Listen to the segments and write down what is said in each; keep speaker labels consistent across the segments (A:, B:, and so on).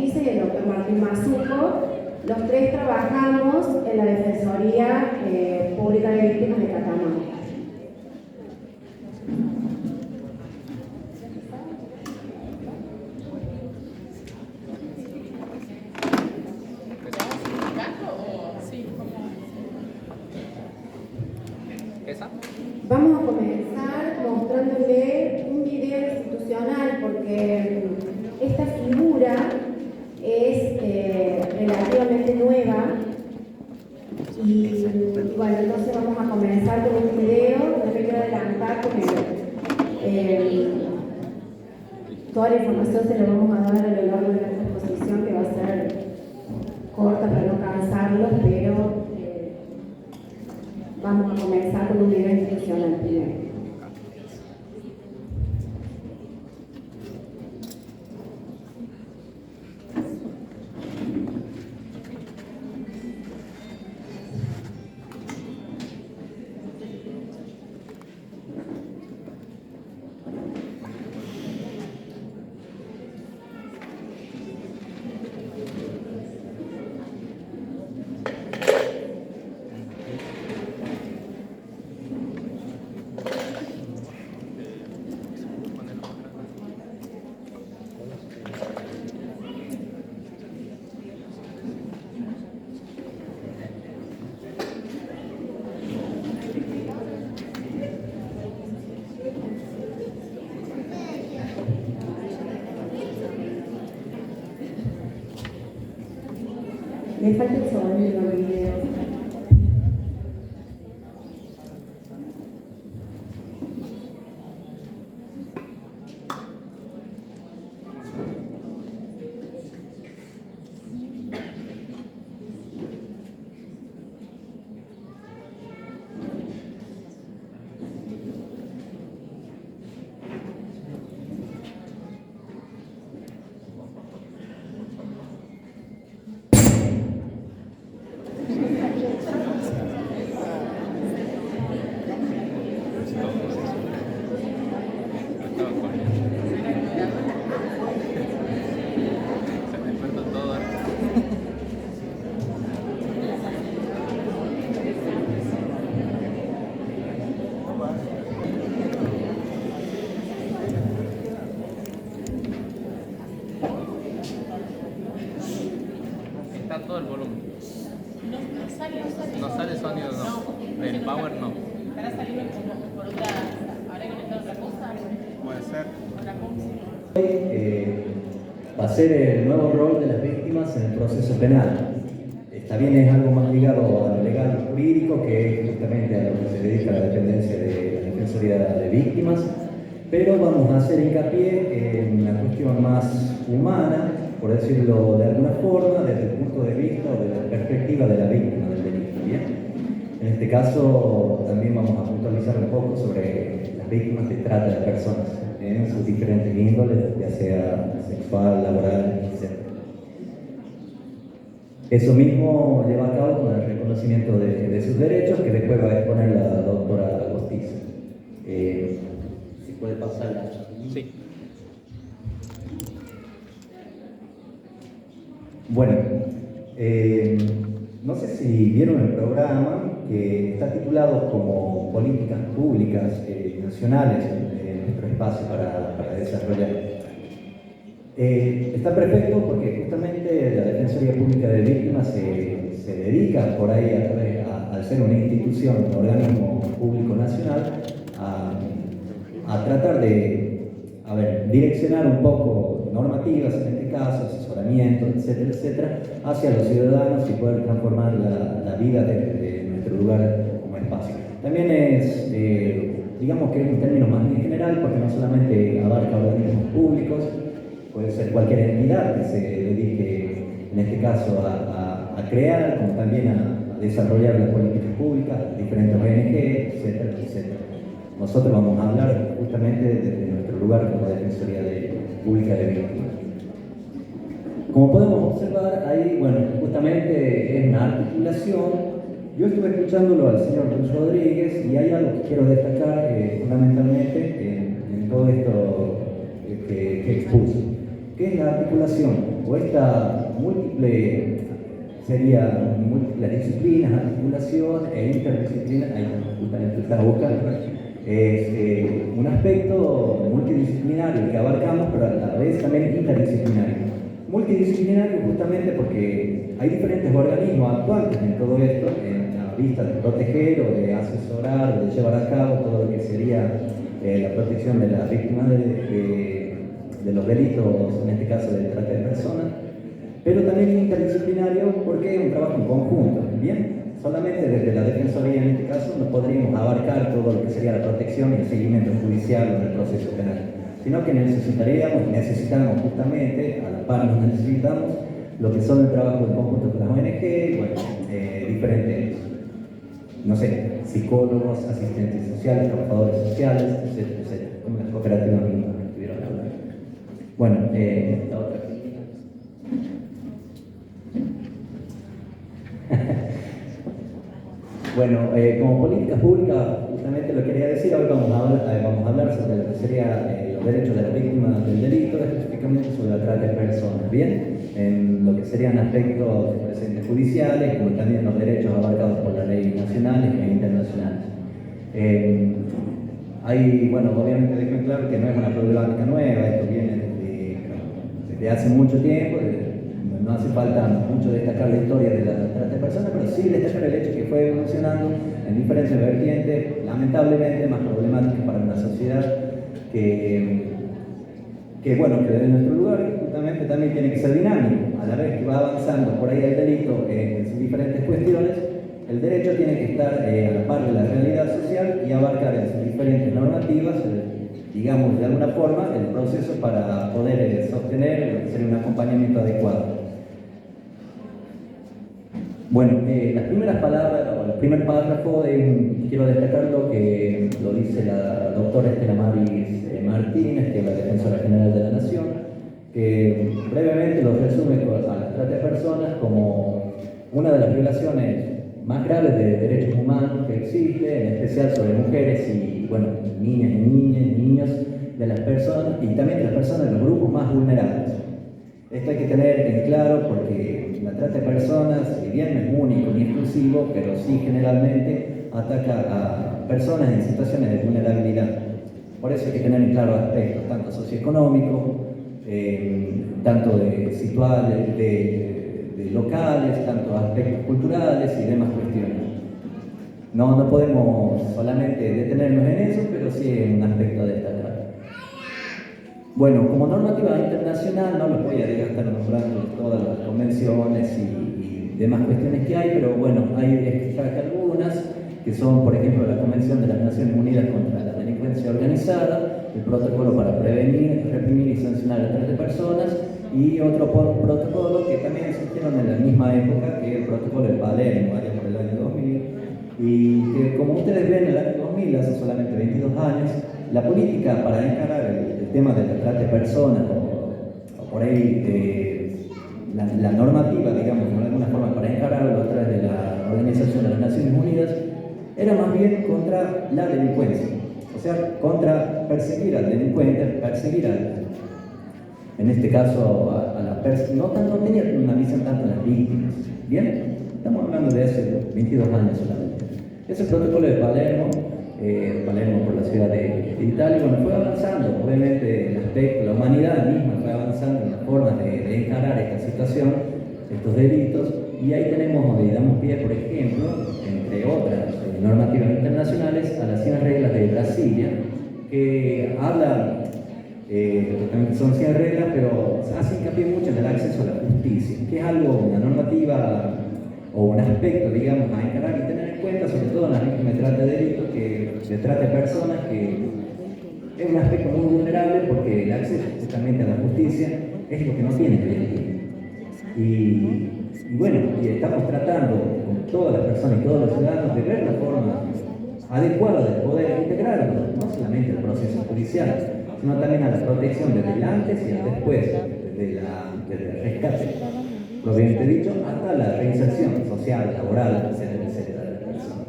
A: Agostiza y el doctor Martín Mazuco. Los tres trabajamos en la Defensoría Pública de Víctimas de Catamarca. Vamos a comenzar mostrándole un video institucional porque esta figura es relativamente nueva y bueno, entonces vamos a comenzar con un video. No me quiero adelantar porque toda la información se la vamos a dar a lo largo de esta exposición, que va a ser corta para no cansarlos, pero vamos a comenzar con un video institucional primero. Me falta el sonido del video.
B: Todo el volumen. No sale sonido, no. Del power no.
C: ¿Estará saliendo por otra? ¿Habrá conectado otra cosa?
B: Puede ser.
D: Va a ser el nuevo rol de las víctimas en el proceso penal. También es algo más ligado a lo legal y jurídico, que es justamente a lo que se dedica la dependencia de la Defensoría de Víctimas, pero vamos a hacer hincapié en una cuestión más humana, por decirlo de alguna forma, desde el punto de vista o de la perspectiva de la víctima del delito. ¿Bien? En este caso también vamos a puntualizar un poco sobre las víctimas de trata de personas, en sus diferentes índoles, ya sea sexual, laboral, etc. Eso mismo lleva a cabo con el reconocimiento de sus derechos, que después va a exponer la doctora Agostiza. Si puede pasar.
B: Sí.
D: Bueno, no sé si vieron el programa que está titulado como Políticas Públicas Nacionales en nuestro espacio para desarrollar. Está perfecto porque justamente la Defensoría Pública de Víctimas se dedica por ahí al ser una institución, un organismo público nacional, a tratar de direccionar un poco normativas, en este caso, asesoramiento, etcétera, etcétera, hacia los ciudadanos y poder transformar la vida de nuestro lugar como espacio. También es, digamos que es un término más en general, porque no solamente abarca organismos públicos, puede ser cualquier entidad que se dedique, en este caso, a crear, como también a desarrollar las políticas públicas, diferentes ONG, etcétera, etcétera. Nosotros vamos a hablar justamente desde nuestro lugar como Defensoría Pública de Víctimas. Como podemos observar, ahí, bueno, justamente es una articulación. Yo estuve escuchándolo al señor Luis Rodríguez y hay algo que quiero destacar fundamentalmente en todo esto que expuso, que es la articulación o esta múltiple, sería múltiples disciplinas, articulación e interdisciplina, ahí justamente estaba buscando, es un aspecto multidisciplinario que abarcamos, pero a la vez también interdisciplinario. Multidisciplinario justamente porque hay diferentes organismos actuantes en todo esto, en la vista de proteger o de asesorar o de llevar a cabo todo lo que sería la protección de las víctimas de los delitos, en este caso de trata de personas, pero también interdisciplinario porque es un trabajo en conjunto, ¿bien? Solamente desde la Defensoría en este caso no podríamos abarcar todo lo que sería la protección y el seguimiento judicial en el proceso penal, sino que necesitamos justamente, a la par nos necesitamos, lo que son el trabajo en conjunto con las ONG, bueno, diferentes, no sé, psicólogos, asistentes sociales, trabajadores sociales, etcétera, etcétera, como las cooperativas mismas que estuvieron hablando. Bueno, esta otra. Bueno, como políticas públicas, justamente lo quería decir, hoy vamos a hablar sobre lo que serían los derechos de las víctimas del delito, específicamente sobre la trata de personas, ¿bien? En lo que serían aspectos de presentes judiciales, como también los derechos abarcados por las leyes nacionales e internacionales. Bueno, obviamente dejo claro que no es una problemática nueva, esto viene desde hace mucho tiempo, no hace falta mucho destacar la historia de la trata de personas, pero sí destacar el hecho que fue evolucionando en diferentes vertientes, lamentablemente más problemáticas para una sociedad que desde nuestro lugar justamente también tiene que ser dinámico. A la vez que va avanzando por ahí el delito en sus diferentes cuestiones, el derecho tiene que estar a la par de la realidad social y abarcar en sus diferentes normativas, digamos de alguna forma, el proceso para poder sostener lo que sería un acompañamiento adecuado. Bueno, las primeras palabras, o el primer párrafo, quiero destacar lo que lo dice la doctora Estela Maris Martínez, que es la Defensora General de la Nación, que brevemente lo resume a la trata de personas como una de las violaciones más graves de derechos humanos que existe, en especial sobre mujeres y, bueno, niñas y niños de las personas y también de las personas de los grupos más vulnerables. Esto hay que tener en claro porque la trata de personas, si bien no es único ni exclusivo, pero sí generalmente ataca a personas en situaciones de vulnerabilidad. Por eso hay que tener en claro aspectos tanto socioeconómicos, tanto de locales, tanto aspectos culturales y demás cuestiones. No podemos solamente detenernos en eso, pero sí en un aspecto a destacar. Bueno, como normativa internacional, no los voy a estar nombrando todas las convenciones y demás cuestiones que hay, pero bueno, hay extraje algunas, que son, por ejemplo, la Convención de las Naciones Unidas contra la Delincuencia Organizada, el Protocolo para Prevenir, Reprimir y Sancionar la Trata de Personas, y otro protocolo que también surgieron en la misma época, que es el Protocolo de Palermo, allá por el año 2000, y que, como ustedes ven, en el año 2000, hace solamente 22 años, la política para encarar el tema de la trata de personas o por ahí la normativa, digamos, de alguna forma para encararlo a través de la Organización de las Naciones Unidas era más bien contra la delincuencia, o sea, contra perseguir al delincuente, perseguir en este caso a la persona, no tenía una visión tanto en las víctimas, ¿bien? Estamos hablando de hace 22 años solamente. Ese protocolo de Palermo por la ciudad de Italia, bueno, fue avanzando, obviamente el aspecto, la humanidad misma fue avanzando en la forma de encarar esta situación, estos delitos, y ahí tenemos, damos pie, por ejemplo, entre otras normativas internacionales, a las 100 reglas de Brasilia, que hablan, son 100 reglas, pero hace hincapié mucho en el acceso a la justicia, que es algo, una normativa o un aspecto, digamos, a encarar y tener en cuenta, sobre todo en las víctimas de trata de delitos, que se trata de personas que es un aspecto muy vulnerable porque el acceso justamente a la justicia es lo que no tiene hoy en día. Y bueno, y estamos tratando con todas las personas y todos los ciudadanos de ver la forma adecuada de poder integrarlo, no solamente al proceso judicial, sino también a la protección desde el antes y el después, desde el rescate, propiamente dicho, hasta la reinserción social, laboral, etcétera, etcétera, de la persona.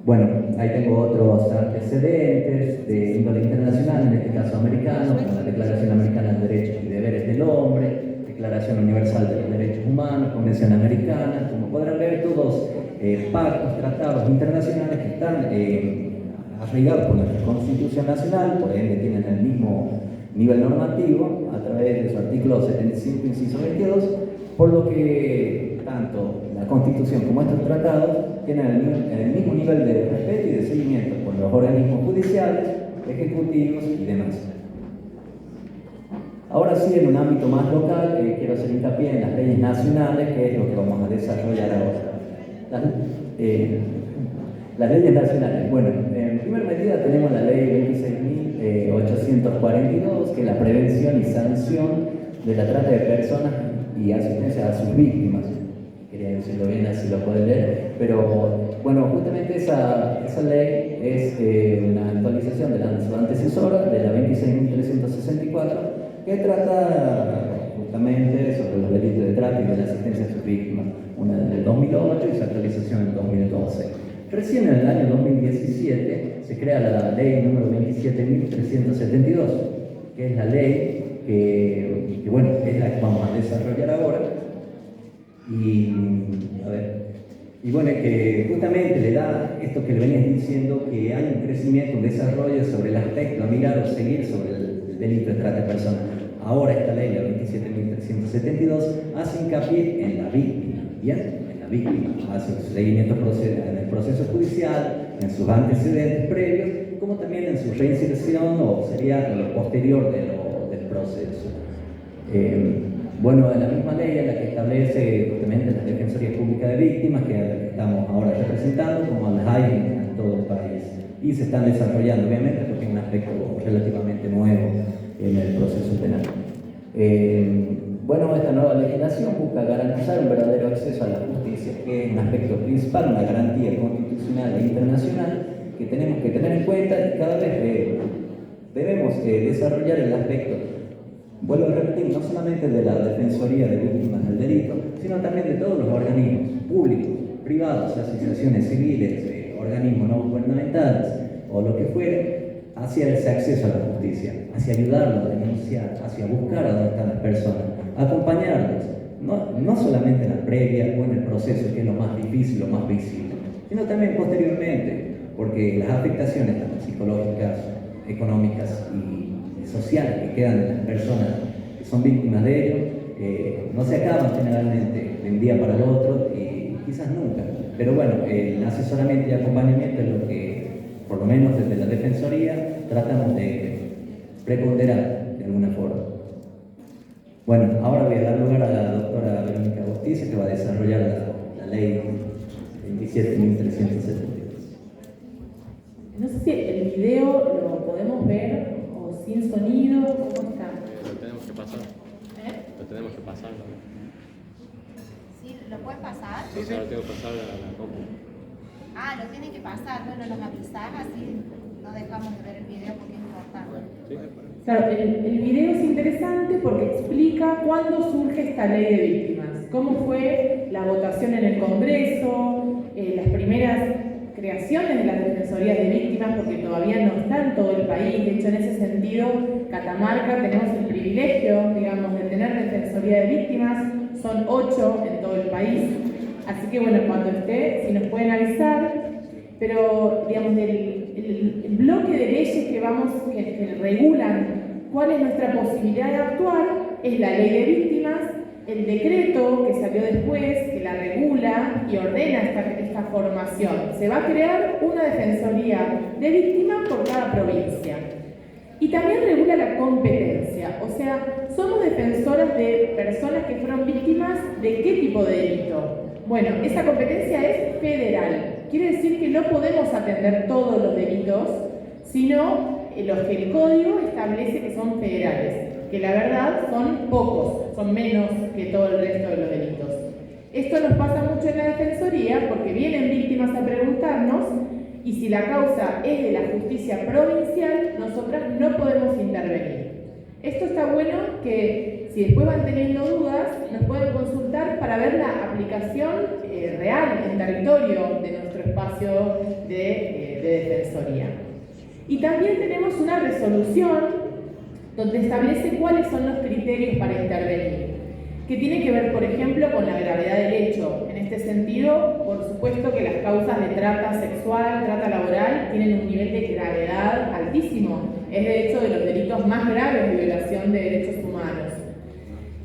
D: Bueno, ahí tengo otros antecedentes de índole internacional, en este caso americano, como la Declaración Americana de Declaración Universal de los Derechos Humanos, Convención Americana, como podrán ver, todos pactos, tratados internacionales que están arraigados por nuestra Constitución Nacional, por ende tienen el mismo nivel normativo a través de su artículo 75, inciso 22, por lo que tanto la Constitución como estos tratados tienen el mismo nivel de respeto y de seguimiento por los organismos judiciales, ejecutivos y demás. Ahora sí, en un ámbito más local, quiero hacer hincapié en las leyes nacionales, que es lo que vamos a desarrollar ahora. Las leyes nacionales. Bueno, en primera medida tenemos la ley 26.842, que es la prevención y sanción de la trata de personas y asistencia a sus víctimas. Quería decirlo bien, así lo pueden leer. Pero, bueno, justamente esa ley es una actualización de su antecesora, de la 26.364, que trata justamente sobre los delitos de trata y de la asistencia a sus víctimas. Una del 2008 y su actualización en 2012. Recién en el año 2017 se crea la ley número 27.372, que es la ley que bueno, es la que vamos a desarrollar ahora. Y bueno, que justamente le da esto que le venías diciendo, que hay un crecimiento, un desarrollo sobre el aspecto a mirar o seguir sobre el delito de trata de personas. Ahora esta ley, la 27.372, hace hincapié en la víctima, ¿bien? En la víctima, hace un seguimiento en el proceso judicial, en sus antecedentes previos, como también en su reinserción, o sería lo posterior del proceso. Bueno, en la misma ley es la que establece justamente las Defensorías Públicas de Víctimas, que estamos ahora representando, como las hay en todo el país. Y se están desarrollando, obviamente, porque es un aspecto relativamente nuevo en el proceso penal. Bueno, esta nueva legislación busca garantizar un verdadero acceso a la justicia, que es un aspecto principal, una garantía constitucional e internacional que tenemos que tener en cuenta, y cada vez debemos desarrollar el aspecto, vuelvo a repetir, no solamente de la Defensoría de Víctimas del Delito, sino también de todos los organismos públicos, privados, asociaciones civiles, organismos no gubernamentales o lo que fuere, hacia ese acceso a la justicia, hacia ayudarlos a denunciar, hacia buscar a dónde están las personas, acompañarlos, no solamente en la previa o en el proceso, que es lo más difícil, lo más visible, sino también posteriormente, porque las afectaciones tanto psicológicas, económicas y sociales que quedan de las personas que son víctimas de ello, no se acaban generalmente de un día para el otro y quizás nunca. Pero bueno, el asesoramiento y acompañamiento es lo que, por lo menos desde la Defensoría, tratamos de preponderar de alguna forma. Bueno, ahora voy a dar lugar a la doctora Verónica Agostiza, que va a desarrollar la ley 27.372.
C: No sé si el video lo podemos ver o sin sonido, ¿cómo está?
B: Lo tenemos que pasar. Lo tenemos que pasar, ¿no?
E: ¿Sí? ¿Lo puedes pasar?
B: Sí, sí. Ahora tengo que pasar a la compu.
E: Ah, lo tienen que pasar. Bueno, nos avisás, así no dejamos de ver el video porque es importante.
B: Sí.
C: Claro, el video es interesante porque explica cuándo surge esta ley de víctimas, cómo fue la votación en el Congreso, las primeras creaciones de las defensorías de víctimas, porque todavía no está en todo el país. De hecho, en ese sentido, Catamarca tenemos el privilegio, digamos, de tener defensoría de víctimas. Son 8 en todo el país. Así que bueno, cuando esté, si nos pueden avisar, pero digamos, el bloque de leyes que regulan cuál es nuestra posibilidad de actuar es la ley de víctimas, el decreto que salió después, que la regula y ordena esta formación. Se va a crear una defensoría de víctimas por cada provincia. Y también regula la competencia, o sea, somos defensoras de personas que fueron víctimas de qué tipo de delito. Bueno, esa competencia es federal. Quiere decir que no podemos atender todos los delitos, sino los que el código establece que son federales, que la verdad son pocos, son menos que todo el resto de los delitos. Esto nos pasa mucho en la defensoría porque vienen víctimas a preguntarnos y si la causa es de la justicia provincial, nosotras no podemos intervenir. Esto está bueno que si después van teniendo dudas, nos pueden consultar para ver la aplicación real en territorio de nuestro espacio de defensoría. Y también tenemos una resolución donde establece cuáles son los criterios para intervenir. que tiene que ver, por ejemplo, con la gravedad del hecho. En este sentido, por supuesto que las causas de trata sexual, trata laboral, tienen un nivel de gravedad altísimo. Es de hecho de los delitos más graves de violación de derechos humanos.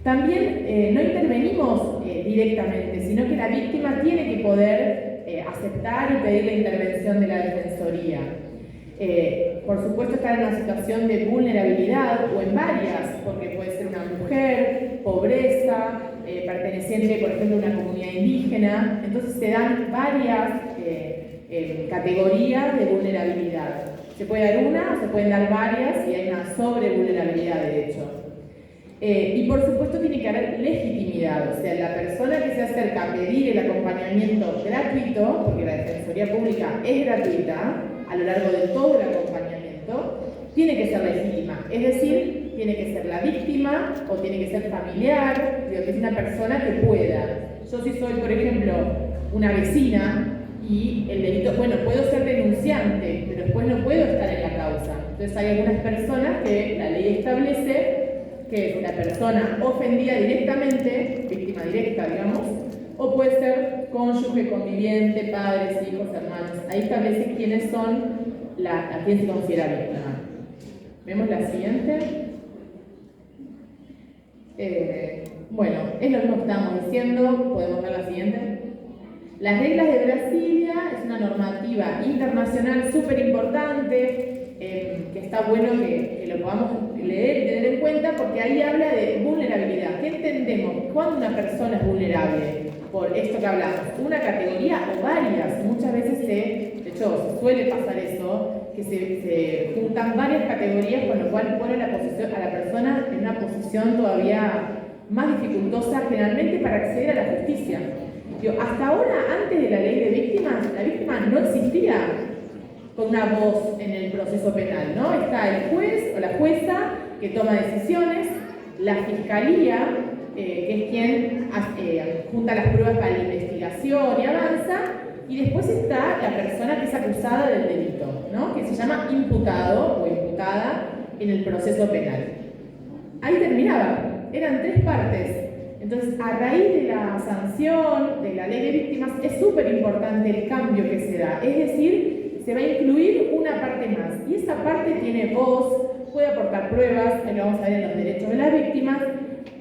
C: También no intervenimos directamente, sino que la víctima tiene que poder aceptar y pedir la intervención de la Defensoría. Por supuesto, estar en una situación de vulnerabilidad o en varias, porque puede ser una mujer, pobreza, perteneciente, por ejemplo, a una comunidad indígena. Entonces se dan varias categorías de vulnerabilidad. Se puede dar una, se pueden dar varias y hay una sobrevulnerabilidad de hecho. Y por supuesto tiene que haber legitimidad, o sea, la persona que se acerca a pedir el acompañamiento gratuito, porque la Defensoría Pública es gratuita a lo largo de todo el acompañamiento, tiene que ser legítima, es decir, tiene que ser la víctima o tiene que ser familiar, digo, que es una persona que pueda. Yo si soy, por ejemplo, una vecina y el delito, bueno, puedo ser denunciante, pero después no puedo estar en la causa. Entonces hay algunas personas que la ley establece que es la persona ofendida directamente, víctima directa, digamos, o puede ser cónyuge, conviviente, padres, hijos, hermanos. Ahí establece quiénes son, a quién se considera víctima. ¿Vemos la siguiente? Bueno, es lo mismo que estábamos diciendo, podemos ver la siguiente. Las reglas de Brasilia es una normativa internacional súper importante, que está bueno que lo podamos leer y tener en cuenta, porque ahí habla de vulnerabilidad. ¿Qué entendemos? ¿Cuándo una persona es vulnerable? Por esto que hablamos, una categoría o varias. Muchas veces de hecho, suele pasar eso, que se juntan varias categorías, con lo cual pone a la persona en una posición todavía más dificultosa, generalmente para acceder a la justicia. Hasta ahora, antes de la ley de víctimas, la víctima no existía con una voz en el proceso penal, ¿no? Está el juez o la jueza que toma decisiones, la fiscalía, que es quien junta las pruebas para la investigación y avanza, y después está la persona que es acusada del delito, ¿no? Que se llama imputado o imputada en el proceso penal. Ahí terminaba, eran 3 partes. Entonces, a raíz de la sanción de la ley de víctimas, es súper importante el cambio que se da. Es decir, se va a incluir una parte más. Y esa parte tiene voz, puede aportar pruebas, ahí lo vamos a ver en los derechos de las víctimas,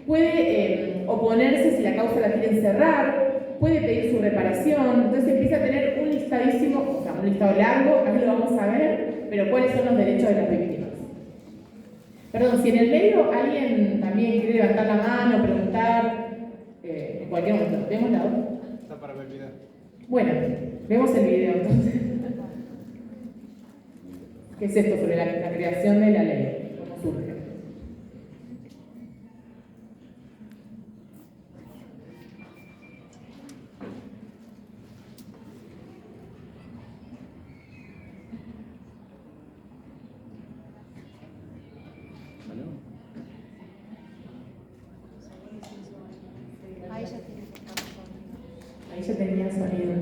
C: puede oponerse si la causa la quieren cerrar, puede pedir su reparación. Entonces empieza a tener un listadísimo, o sea, un listado largo, ahí lo vamos a ver, pero cuáles son los derechos de las víctimas. Perdón, si en el medio alguien también quiere levantar la mano, preguntar, en cualquier momento. ¿Vemos la otra?
F: Está para ver el video.
C: Bueno, vemos el video entonces. ¿Qué es esto sobre la creación de la ley? ¿Cómo surge?
E: Ahí ya tiene que estar sonido.
C: Ahí ya tenía sonido.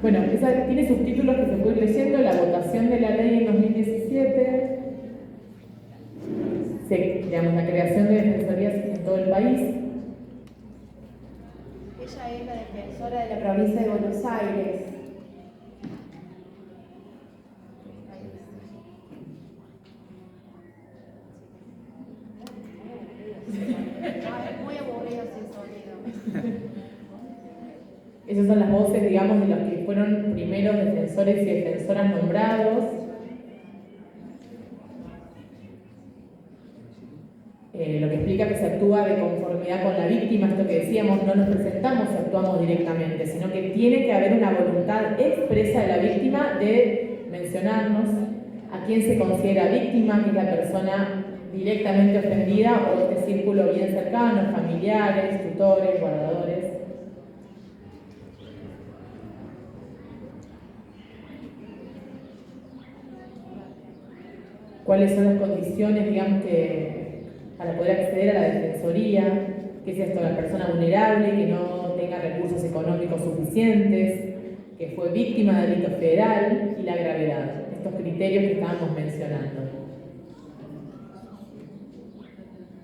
C: Bueno, esa tiene subtítulos que se puede ir leyendo, la votación de la ley en 2017, digamos, la creación de defensorías en todo el país.
A: Ella es la defensora de la provincia de Buenos Aires.
E: Es muy aburrido sin sonido.
C: Esas son las voces, digamos, de los que fueron primeros defensores y defensoras nombrados. Lo que explica que se actúa de conformidad con la víctima, esto que decíamos, no nos presentamos y actuamos directamente, sino que tiene que haber una voluntad expresa de la víctima de mencionarnos a quién se considera víctima, que es la persona directamente ofendida o este círculo bien cercano, familiares, tutores, guardadores. ¿Cuáles son las condiciones, digamos, para poder acceder a la defensoría? ¿Qué es esto? La persona vulnerable, que no tenga recursos económicos suficientes, que fue víctima de delito federal, y la gravedad, estos criterios que estábamos mencionando.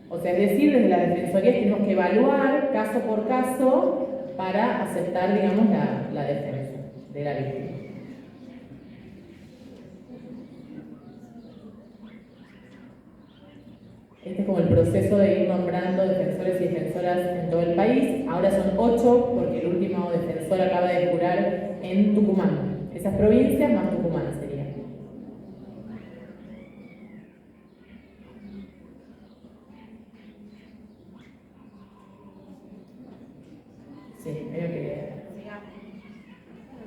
C: O sea, es decir, desde la Defensoría tenemos que evaluar caso por caso para aceptar, digamos, la defensa de la víctima. Este es como el proceso de ir nombrando defensores y defensoras en todo el país. Ahora son 8 porque el último defensor acaba de jurar en Tucumán. Esas provincias más Tucumán sería. Sí, medio que...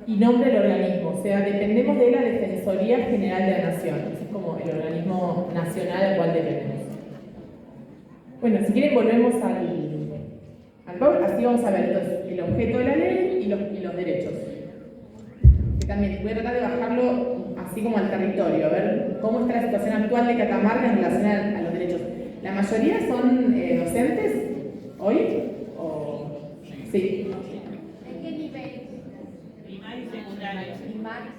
C: Y nombre el organismo, o sea, dependemos de la Defensoría General de la Nación. Ese es como el organismo nacional al cual dependemos. Bueno, si quieren volvemos al PowerPoint, así vamos a ver entonces, el objeto de la ley y los derechos. Que también voy a tratar de bajarlo así como al territorio, a ver cómo está la situación actual de Catamarca en relación a los derechos. ¿La mayoría son docentes hoy? ¿O... Sí.
E: ¿En qué nivel?
F: Primario y secundario.
E: Primario.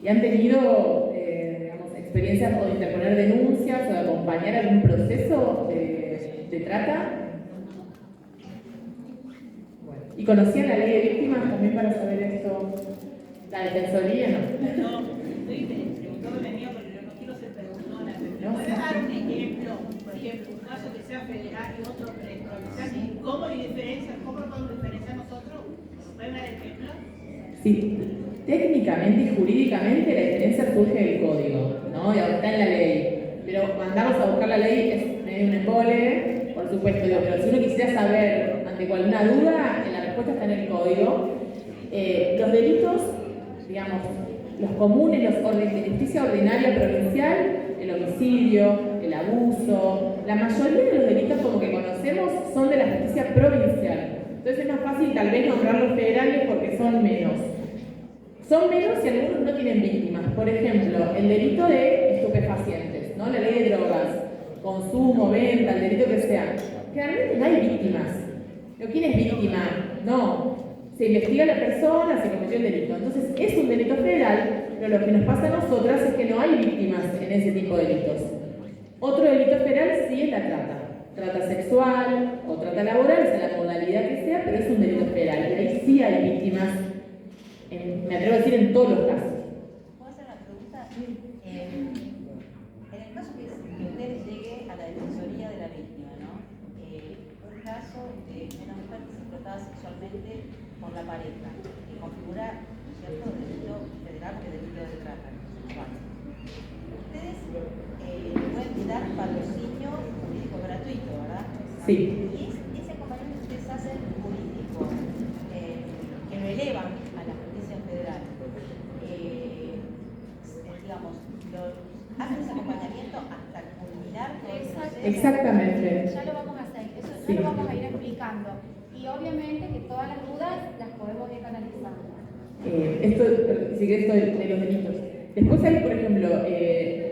C: ¿Y han tenido digamos, experiencias o de interponer denuncias o de acompañar algún proceso de trata? Bueno. ¿Y conocían la ley de víctimas también para saber esto? ¿La defensoría no?
F: No, preguntó que venía, pero no quiero ser preguntona. ¿Puede dar un ejemplo? Por ejemplo, un caso que sea federal y otro provincial. ¿Cómo lo diferencian? ¿Cómo lo podemos diferenciar nosotros? ¿Pueden dar ejemplo?
C: Sí, técnicamente y jurídicamente la diferencia surge del código, ¿no? Y ahora está en la ley. Pero mandarlos a buscar la ley es medio un embole, por supuesto. Pero si uno quisiera saber ante alguna duda, la respuesta está en el código. Los delitos, digamos, los comunes, los de justicia ordinaria provincial, el homicidio, el abuso, la mayoría de los delitos como que conocemos son de la justicia provincial. Entonces es más fácil tal vez nombrar los federales porque son menos. Son menos si algunos no tienen víctimas. Por ejemplo, el delito de estupefacientes, ¿no? La ley de drogas, consumo, venta, el delito que sea. Generalmente no hay víctimas. ¿Pero quién es víctima? No. Se investiga a la persona, se cometió el delito. Entonces es un delito federal, pero lo que nos pasa a nosotras es que no hay víctimas en ese tipo de delitos. Otro delito federal sí es la trata. Trata sexual o trata laboral, sea la modalidad que sea, pero es un delito federal. Y ahí sí hay víctimas, me atrevo a decir, en todos los casos.
G: ¿Puedo hacer una pregunta? En el caso que usted llegue a la defensoría de la víctima, ¿no? Un caso de una mujer que se explotaba sexualmente por la pareja, que configura, ¿cierto?, delito federal que delito de trata sexual. Ustedes pueden dar patrocinio jurídico gratuito, ¿verdad?
C: Sí.
G: Y ese acompañamiento que ustedes hacen jurídico, que lo elevan a la justicia federal, digamos, hacen ese acompañamiento hasta culminar todo el proceso.
C: Exactamente.
E: Ya lo vamos a hacer, eso
C: Sí.
E: ya lo vamos a ir explicando. Y obviamente que todas las dudas las podemos ir canalizando.
C: Esto de los delitos. Después hay, por ejemplo,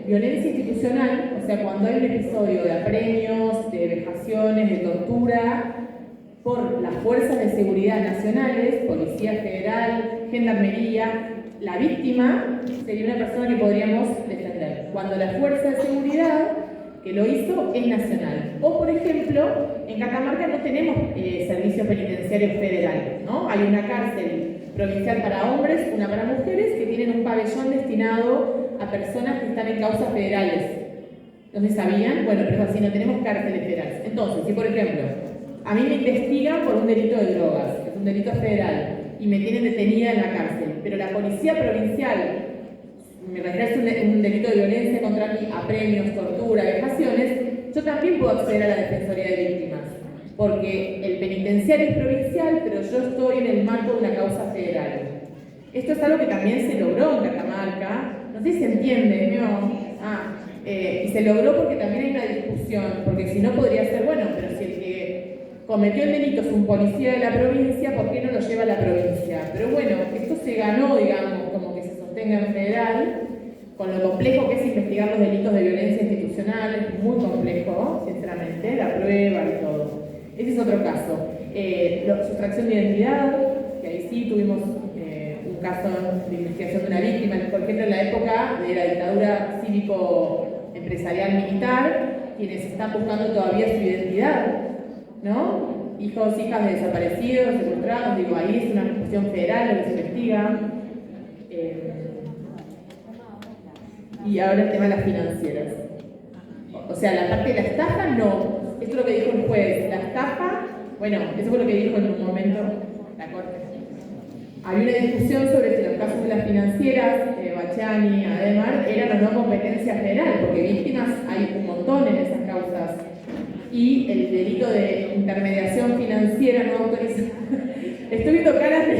C: violencia institucional, o sea, cuando hay un episodio de apremios, de vejaciones, de tortura, por las fuerzas de seguridad nacionales, Policía Federal, Gendarmería, la víctima sería una persona que podríamos defender. Cuando la fuerza de seguridad que lo hizo es nacional. O, por ejemplo, en Catamarca no tenemos servicio penitenciario federal, ¿no? Hay una cárcel provincial para hombres, una para mujeres, que tienen un pabellón destinado a personas que están en causas federales. ¿No se sabían? Bueno, pero es así, no tenemos cárceles federales. Entonces, si por ejemplo, a mí me investigan por un delito de drogas, que es un delito federal, y me tienen detenida en la cárcel, pero la policía provincial me regresa un delito de violencia contra mí, apremios, tortura, vejaciones, yo también puedo acceder a la Defensoría de Víctimas, porque el penitenciario es provincial, pero yo estoy en el marco de una causa federal. Esto es algo que también se logró en Catamarca, no sé si se entiende, ¿no? Y se logró porque también hay una discusión, porque si no podría ser, bueno, pero si el que cometió el delito es un policía de la provincia, ¿por qué no lo lleva a la provincia? Pero bueno, esto se ganó, digamos, como que se sostenga en federal, con lo complejo que es investigar los delitos de violencia institucional, es muy complejo, sinceramente, la prueba y todo. Ese es otro caso. Sustracción de identidad, que ahí sí tuvimos un caso de investigación de una víctima, por ejemplo, en la época de la dictadura cívico-empresarial militar, quienes están buscando todavía su identidad, ¿no? Hijos, hijas de desaparecidos, secuestrados, digo, ahí es una cuestión federal lo que se investiga. Y ahora el tema de las financieras. O sea, la parte de la estafa no. Esto es lo que dijo el juez. La estafa, bueno, eso fue lo que dijo en un momento la Corte. Había una discusión sobre si los casos de las financieras, Bachani, Ademar, eran o no competencia federal, porque víctimas hay un montón en esas causas. Y el delito de intermediación financiera no autorizada. Estoy viendo caras de...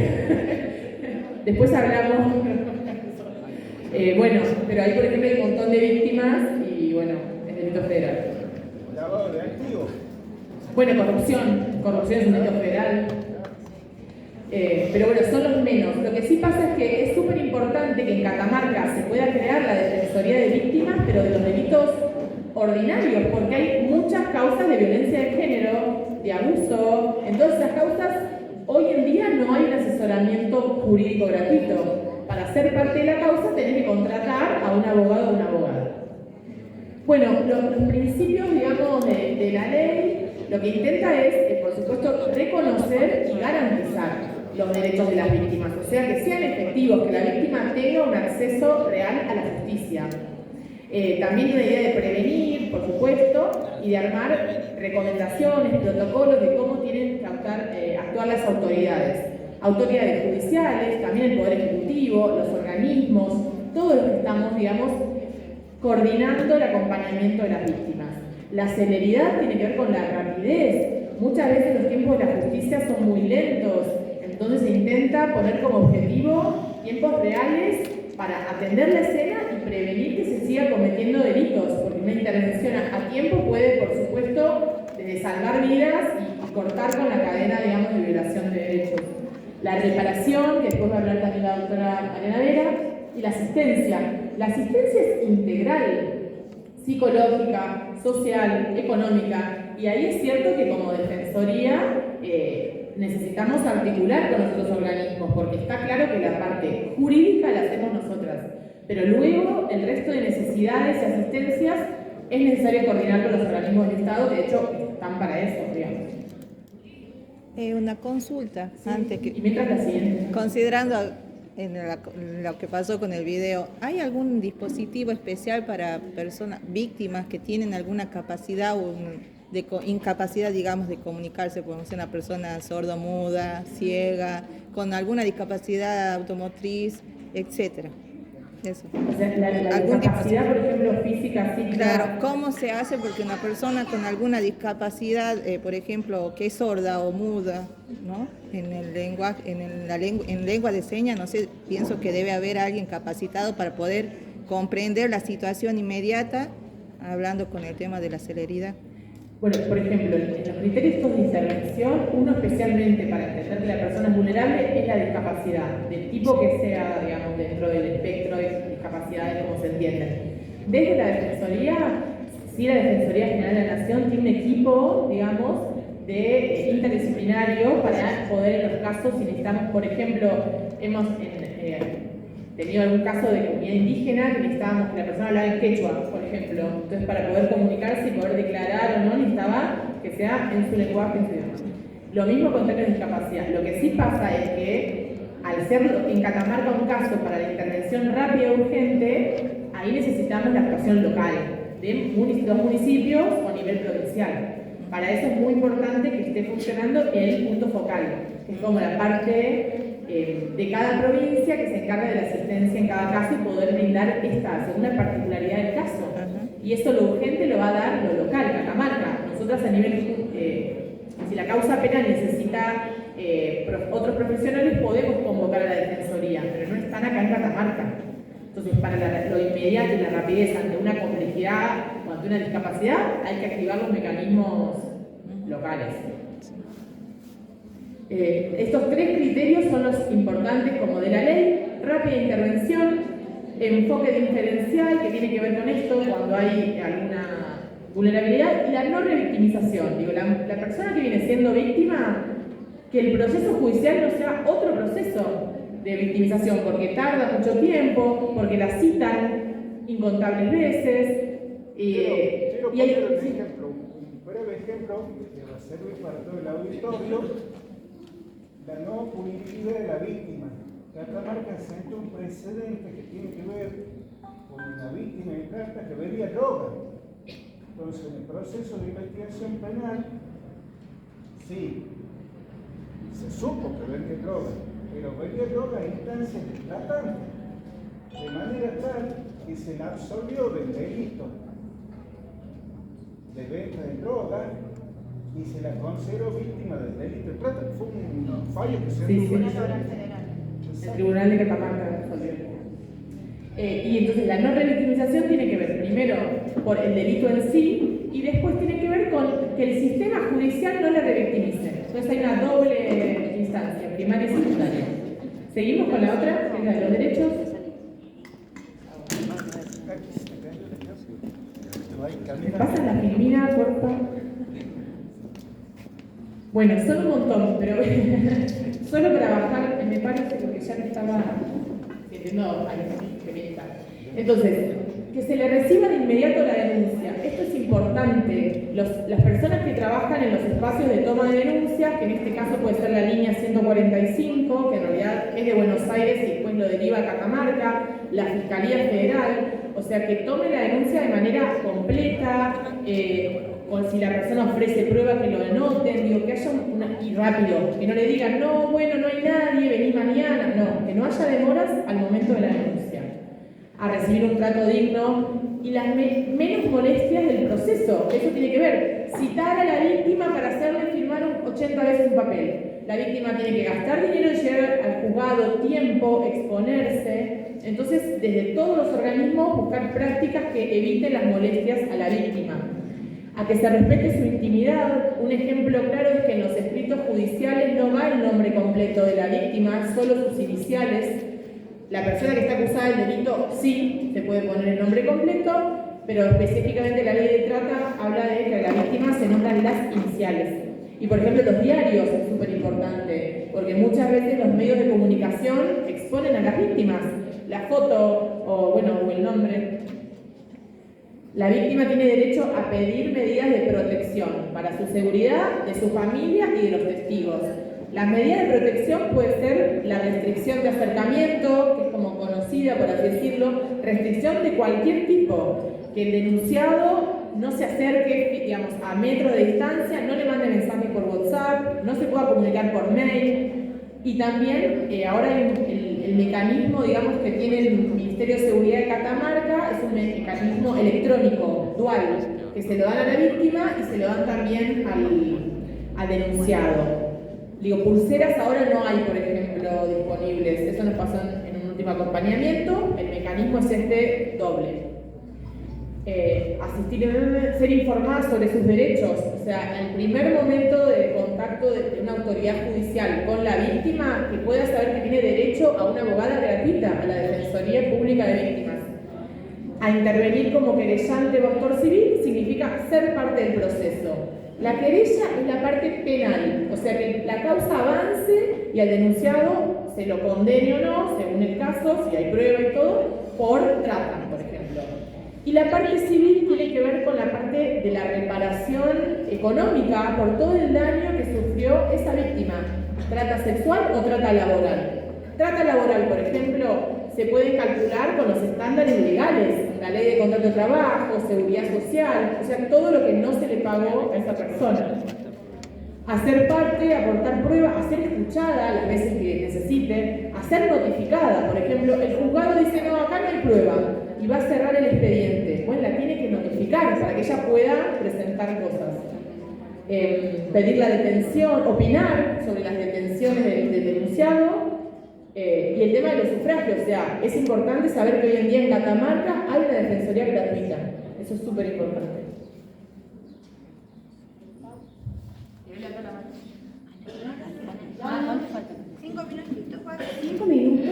C: Después hablamos. Bueno, pero ahí por ejemplo hay un montón de víctimas y bueno, es delito federal.
H: ¿Lavado de activos?
C: Bueno, corrupción es un delito federal. Pero bueno, son los menos. Lo que sí pasa es que es súper importante que en Catamarca se pueda crear la Defensoría de Víctimas, pero de los delitos ordinarios, porque hay muchas causas de violencia de género, de abuso. En todas esas causas, hoy en día no hay un asesoramiento jurídico gratuito. Para ser parte de la causa tenés que contratar a un abogado o una abogada. Bueno, los principios, digamos, de la ley, lo que intenta es, por supuesto, reconocer y garantizar los derechos de las víctimas, o sea, que sean efectivos, que la víctima tenga un acceso real a la justicia. También una idea de prevenir, por supuesto, y de armar recomendaciones, protocolos de cómo tienen que actuar las autoridades judiciales, también el Poder Ejecutivo, los organismos, todos los que estamos, digamos, coordinando el acompañamiento de las víctimas. La celeridad tiene que ver con la rapidez. Muchas veces los tiempos de la justicia son muy lentos, entonces se intenta poner como objetivo tiempos reales para atender la escena y prevenir que se siga cometiendo delitos, porque una intervención a tiempo puede, por supuesto, desde salvar vidas y cortar con la cadena, digamos, de violación de derechos. La reparación, que después va a hablar también la doctora Mariana Vera, y la asistencia. La asistencia es integral, psicológica, social, económica, y ahí es cierto que como Defensoría necesitamos articular con los otros organismos, porque está claro que la parte jurídica la hacemos nosotras, pero luego el resto de necesidades y asistencias es necesario coordinar con los organismos del Estado, que de hecho están para eso, digamos.
I: Una consulta, sí, antes que...
C: Y mientras la siguiente.
I: Considerando lo que pasó con el video, ¿hay algún dispositivo especial para personas víctimas que tienen alguna capacidad o de incapacidad, digamos, de comunicarse? Podemos ser una persona sordomuda, ciega, con alguna discapacidad automotriz, etcétera. Eso.
C: O sea, la discapacidad, por ejemplo, física, psíquica.
I: Claro, ¿cómo se hace? Porque una persona con alguna discapacidad, por ejemplo, que es sorda o muda, ¿no? En lengua de señas, no sé, pienso que debe haber alguien capacitado para poder comprender la situación inmediata, hablando con el tema de la celeridad.
C: Bueno, por ejemplo, en los criterios de intervención, uno especialmente para entender que la persona es vulnerable es la discapacidad, del tipo que sea, digamos, dentro del espectro de discapacidades, como se entiende. Desde la Defensoría, sí, la Defensoría General de la Nación tiene un equipo, digamos, de interdisciplinario para poder en los casos, si necesitamos, por ejemplo, hemos tenido algún caso de comunidad indígena que necesitábamos que la persona hablara en quechua, por ejemplo. Entonces, para poder comunicarse y poder declarar o no, necesitaba que sea en su lenguaje, en su idioma. Lo mismo con temas de discapacidad. Lo que sí pasa es que, al ser en Catamarca un caso para la intervención rápida y urgente, ahí necesitamos la actuación local de los municipios o a nivel provincial. Para eso es muy importante que esté funcionando el punto focal, que es como la parte de cada provincia que se encarga de la asistencia en cada caso y poder brindar esta según la particularidad del caso. Y eso lo urgente lo va a dar lo local, Catamarca. Nosotras a nivel, si la causa penal necesita otros profesionales, podemos convocar a la Defensoría, pero no están acá en Catamarca. Entonces, para lo inmediato y la rapidez ante una complejidad o ante una discapacidad, hay que activar los mecanismos locales. Estos tres criterios son los importantes como de la ley: rápida intervención, enfoque diferencial que tiene que ver con esto cuando hay alguna vulnerabilidad, y la no revictimización. Digo, la persona que viene siendo víctima, que el proceso judicial no sea otro proceso. de victimización, porque tarda mucho tiempo, porque la citan incontables veces.
H: Quiero
C: y hay,
H: poner un ejemplo, un breve ejemplo que va a servir para todo el auditorio: la no punibilidad de la víctima. Catamarca sentó un precedente que tiene que ver con una víctima en carta que vendía droga. Entonces, en el proceso de investigación penal, sí, se supo que vendía droga, pero vendía droga a instancias de tratante, de manera tal que se la absolvió del delito de venta de droga y se la consideró víctima del delito de trata. Fue un fallo que se
C: Sí, sí.
H: el
C: Tribunal de Catamarca resolvió. Y entonces la no revictimización tiene que ver primero por el delito en sí y después tiene que ver con que el sistema judicial no la revictimice. Entonces hay una doble instancia, primaria y secundaria. Seguimos con la otra, que es la de los derechos. ¿Pasan la filmina, por favor? Bueno, son un montón, pero solo para bajar, me parece, porque ya me estaba sintiendo que me está. Entonces, que se le reciba de inmediato la denuncia. Esto es importante. Las personas que trabajan en los espacios de toma de denuncias, que en este caso puede ser la línea 145, que en realidad es de Buenos Aires y después lo deriva a Catamarca, la Fiscalía Federal, o sea, que tome la denuncia de manera completa, o si la persona ofrece pruebas que lo anoten, digo, que haya y rápido, que no le digan, no, bueno, no hay nadie, vení mañana, no, que no haya demoras al momento de la denuncia, a recibir un trato digno y las menos molestias del proceso. Eso tiene que ver, citar a la víctima para hacerle firmar 80 veces un papel. La víctima tiene que gastar dinero en llegar al juzgado, tiempo, exponerse. Entonces, desde todos los organismos, buscar prácticas que eviten las molestias a la víctima. A que se respete su intimidad. Un ejemplo claro es que en los escritos judiciales no va el nombre completo de la víctima, solo sus iniciales. La persona que está acusada del delito sí se puede poner el nombre completo, pero específicamente la ley de trata habla de que a la víctima se nombran las iniciales. Y por ejemplo los diarios es súper importante, porque muchas veces los medios de comunicación exponen a las víctimas la foto o el nombre. La víctima tiene derecho a pedir medidas de protección para su seguridad, de su familia y de los testigos. Las medidas de protección puede ser la restricción de acercamiento, que es como conocida, por así decirlo, restricción de cualquier tipo, que el denunciado no se acerque, digamos, a metros de distancia, no le mande mensajes por WhatsApp, no se pueda comunicar por mail. Y también ahora el mecanismo, digamos, que tiene el Ministerio de Seguridad de Catamarca es un mecanismo electrónico, dual, que se lo dan a la víctima y se lo dan también al denunciado. Digo, pulseras ahora no hay, por ejemplo, disponibles. Eso nos pasó en un último acompañamiento. El mecanismo es este doble. Ser informada sobre sus derechos. O sea, el primer momento de contacto de una autoridad judicial con la víctima, que pueda saber que tiene derecho a una abogada gratuita, a la Defensoría Pública de Víctimas. A intervenir como querellante o actor civil significa ser parte del proceso. La querella es la parte penal, o sea que la causa avance y al denunciado se lo condene o no, según el caso, si hay prueba y todo, por trata, por ejemplo. Y la parte civil tiene que ver con la parte de la reparación económica por todo el daño que sufrió esa víctima, trata sexual o trata laboral. Trata laboral, por ejemplo, se puede calcular con los estándares legales, la ley de contrato de trabajo, seguridad social, o sea, todo lo que no se le pagó a esa persona. Hacer parte, aportar pruebas, hacer escuchada las veces que necesite, hacer notificada. Por ejemplo, el juzgado dice, no, acá no hay prueba, y va a cerrar el expediente. Bueno, la tiene que notificar para que ella pueda presentar cosas. Pedir la detención, opinar sobre las detenciones del denunciado. Y el tema de los sufragios, o sea, es importante saber que hoy en día en Catamarca hay una defensoría gratuita. Eso es súper importante.
A: ¿5 minutos?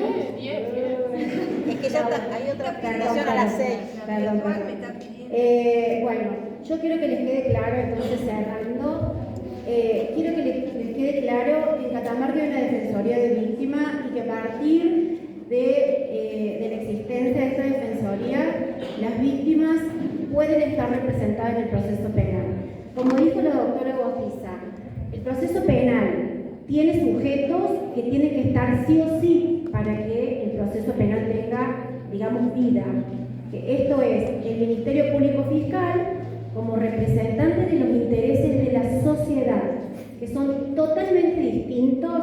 G: Es que ya hay otra presentación a las 6.
A: Perdón. Bueno, yo quiero que les quede claro, entonces cerrando, quiero que les quede claro que en Catamarca hay una defensoría de víctimas y que a partir de la existencia de esta defensoría, las víctimas pueden estar representadas en el proceso penal. Como dijo la doctora Gostiza, el proceso penal tiene sujetos que tienen que estar sí o sí para que el proceso penal tenga, digamos, vida. Esto es, el Ministerio Público Fiscal como representante de los intereses de la sociedad, que son totalmente distintos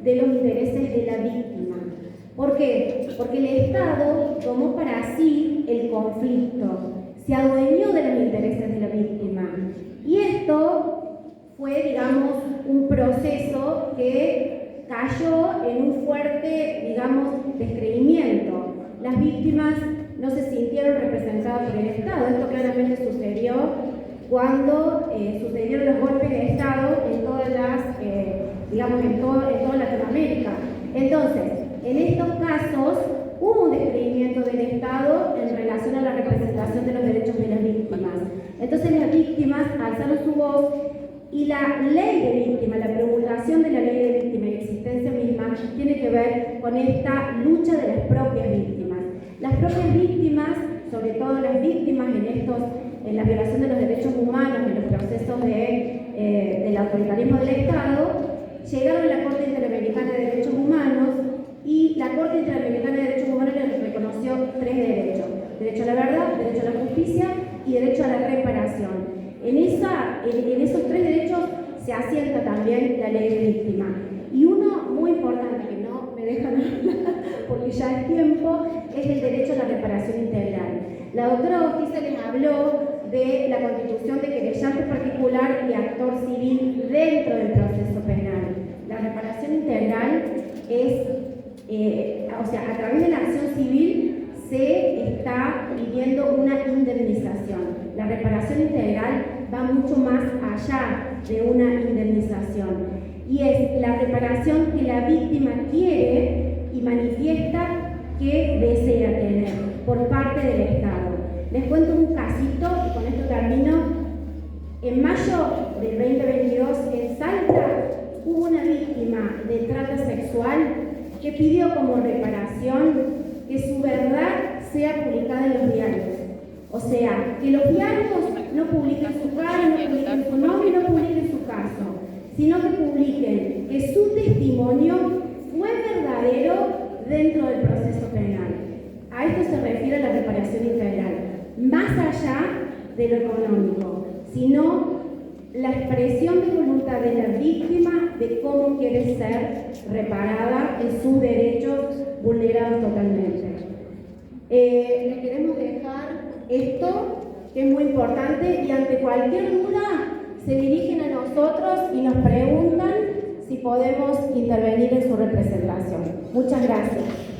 A: de los intereses de la víctima. ¿Por qué? Porque el Estado tomó para sí el conflicto, se adueñó de los intereses de la víctima. Y esto fue, digamos, un proceso que cayó en un fuerte, digamos, descreimiento. Las víctimas no se sintieron representadas por el Estado. Esto claramente sucedió cuando sucedieron los golpes de Estado en todas las, digamos, en toda Latinoamérica. Entonces, en estos casos hubo un descreimiento del Estado en relación a la representación de los derechos de las víctimas. Entonces las víctimas alzaron su voz y la ley de víctima, la promulgación de la ley de víctima y la existencia misma tiene que ver con esta lucha de las propias víctimas. Las propias víctimas, sobre todo las víctimas en la violación de los derechos humanos, en los procesos del autoritarismo del Estado, llegaron a la Corte Interamericana de Derechos Humanos y la Corte Interamericana de Derechos Humanos les reconoció 3 derechos: derecho a la verdad, derecho a la justicia y derecho a la reparación. En esos 3 derechos se asienta también la ley de víctima. Y uno muy importante, que no me dejan hablar porque ya es tiempo, es el derecho a la reparación integral. La doctora Gostiza les habló de la constitución de querellante particular y actor civil dentro del proceso penal. La reparación integral es, a través de la acción civil se está pidiendo una indemnización. La reparación integral va mucho más allá de una indemnización y es la reparación que la víctima quiere y manifiesta que desea tener por parte del Estado. Les cuento un casito y con esto termino. En mayo del 2022 en Salta hubo una víctima de trata sexual que pidió como reparación que su verdad sea publicada en los diarios. O sea, que los diarios no publiquen su cara, no publiquen su nombre, no publiquen su caso, sino que publiquen que su testimonio fue verdadero dentro del proceso penal. A esto se refiere la reparación integral, más allá de lo económico, sino la expresión de voluntad de la víctima de cómo quiere ser reparada en sus derechos vulnerados totalmente. Les queremos dejar esto, que es muy importante, y ante cualquier duda se dirigen a nosotros y nos preguntan si podemos intervenir en su representación. Muchas gracias.